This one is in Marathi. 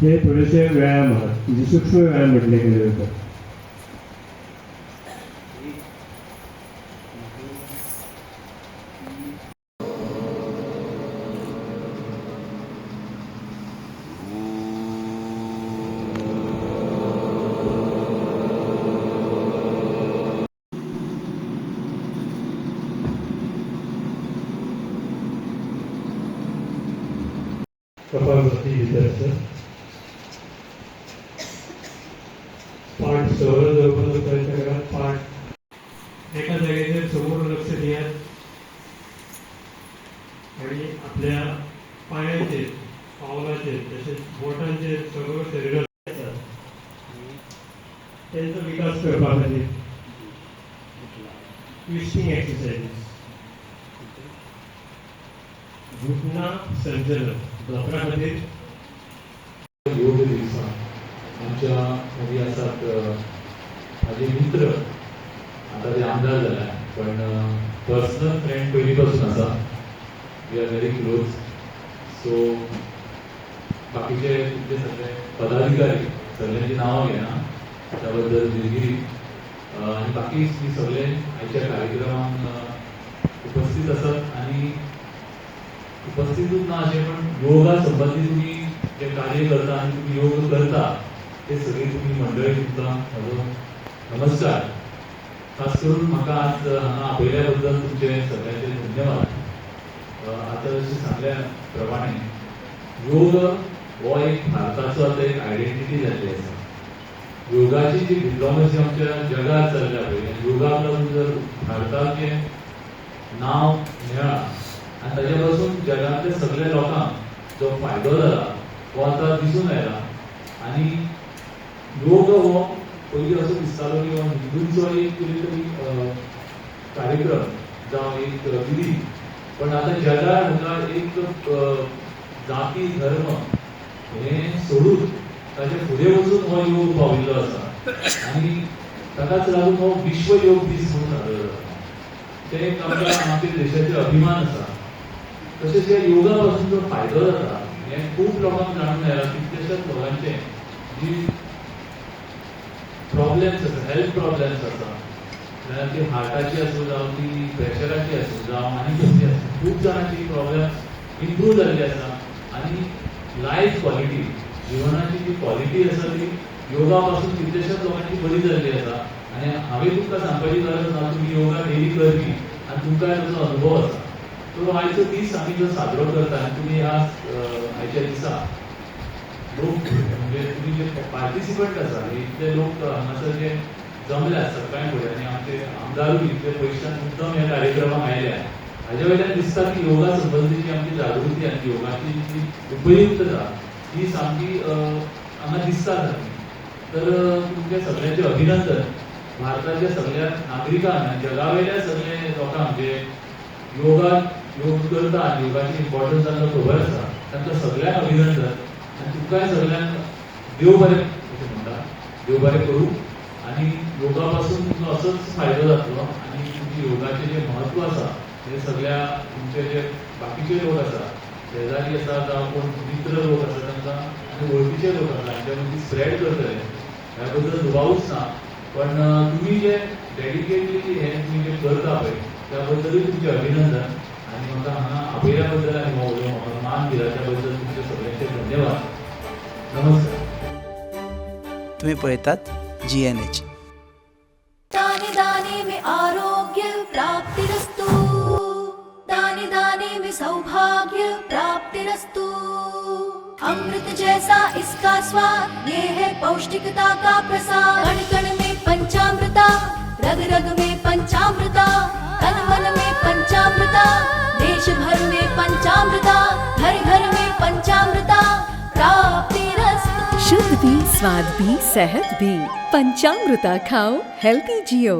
हे थोडेसे व्यायाम आहेत, म्हणजे सूक्ष्म व्यायाम म्हटले गेले जातात. कपालभाती विद्यार्थी पाठ सहज जवळपास प्रयत्न करा. पाठ एका जागेचे समोर लक्ष द्या आणि आपल्या पायाचे, पावलाचे, तसेच बोटांचे सर्व शरीरात त्यांचा विकास करण्यासाठी ट्विस्टिंग एक्सरसाइज, घुटना संचलन डॉक्टरांमध्ये. योग दिवसा आमच्या मध्ये असतात माझे मित्र, आता ते आमदार झाला पण पर्सनल फ्रेंड पहिलीपासून असा. We are very close. So बाकीचे तुमचे सगळे पदाधिकारी सगळ्यांची नावं घ्या ना त्याबद्दल दिलगिरी. आणि बाकी सगळे आयच्या कार्यक्रमात उपस्थित असतात आणि उपस्थितच ना असे पण योगा संबंधी तुम्ही जे कार्य करता आणि तुम्ही योग करता ते सगळे तुम्ही मंडळी तुमचा माझो नमस्कार. खास करून म्हाका आज हांगा आपयल्याबद्दल तुमचे सगळ्यांचे धन्यवाद. आता जशें सांगल्या प्रमाणे योग हो एक भारताचो आतां एक आयडेंटिटी जाल्ली आसा. योगाची जी डिप्लोमसी आमच्या जगात चल्ल्या पळय, योगाक लागून जर भारताचें नांव मेळ्ळां आणि ताज्या जगातल्या सगळ्या लोकांक जो फायदो जाला तो आता दिसून येयला. आणि योग हो पयलीं असो दिसतालो की हो हिंदूंचो एक कितें तरी कार्यक्रम जावं एक विधी, पण आता जगार हांगा एक जाती धर्म हे सोडून ताचे फुडें वचून हो योग पाविल्लो आसा. आणि ताकाच लागून हो विश्व योग दीस म्हणून साजरो जाता. ते एक आमच्या देशाचे अभिमान आसा. तसेच या योगापासून जो फायदो जाता हे खूप लोकांक जाणून येयला. कितलेशेच लोकांचे जी प्रॉब्लेम्स आसा, हेल्थ प्रॉब्लेम्स आसा, जाल्यार ती हार्टाची आसूं जावं ती प्रेशराची आसूं जावं आनी कसली आसूं, खूप जाणांची प्रॉब्लेम इम्प्रूव जाल्ली आसा. आनी लायफ क्वॉलिटी, जिवनाची जी क्वॉलिटी आसा ती योगापासून कितलेशेच लोकांची बरी जाल्ली आसा. आनी हांवें तुमकां सांगपाची गरज ना, तुमी योगा डेली करपी आनी तुमकां ताचो अनुभव आसा. तो आयचो दीस आमी जो साजरो करता आनी तुमी ह्या आयच्या दिसा लोक म्हणजे तुमी जे पार्टिसिपंट आसा इतले लोक हांगासर जे जमले आसा सकाळी फुडें आनी आमचे आमदारूय इतले पयशान मुद्दम ह्या कार्यक्रमाक आयल्या. हाज्या वयल्यान दिसता की योगा संबंधी जी आमची जागृती आनी योगाची जी उपयुक्तता ही सामकी हांगा दिसता सारकी. तर तुमच्या सगळ्यांचे अभिनंदन. भारताच्या सगळ्या नागरिकांक, जगावयल्या सगळे लोकांक जे योग करता आनी योगाची इम्पॉर्टन्स तांकां खबर आसा तांकां सगळ्यांक अभिनंदन. आनी तुमकांय सगळ्यांक देव बरें अशें म्हणटा, देव बरें करूं. आनी योगा पासून तुमकां असोच फायदो जातलो आनी तुमचे योगाचें जें म्हत्व आसा तें सगळ्या तुमचे जे बाकीचे लोक आसा, शेजारी आसा जावं कोण मित्र लोक आसा तांकां आनी वळखीचे लोक आसा हांच्या मदीं स्प्रेड करतले ह्या बद्दल दुबावूच ना. पण तुमी जे डेडिकेटली हें तुमी जें करता पळय त्या बद्दलूय तुमचें अभिनंदन. आनी म्हाका हांगा आपयल्या बद्दल आनी हो म्हाका मान दिला त्या बद्दल तुमचे सगळ्यांचे धन्यवाद. नमस्कार. तुम्ही पळयतात GNH. दाने दाने में आरोग्य प्राप्तिरस्तु, दाने दाने में सौभाग्य प्राप्तिरस्तु. अमृत जैसा इसका स्वाद, ये है पौष्टिकता का प्रसाद. कण कण में पंचामृता, रग रग में पंचामृता, तन मन में पंचामृता, देश भर में पंचामृता, घर घर में पंचामृता प्राप्तिरस्तु. शुद्ध भी, स्वाद भी, सेहत भी. पंचामृता खाओ, हेल्दी जियो.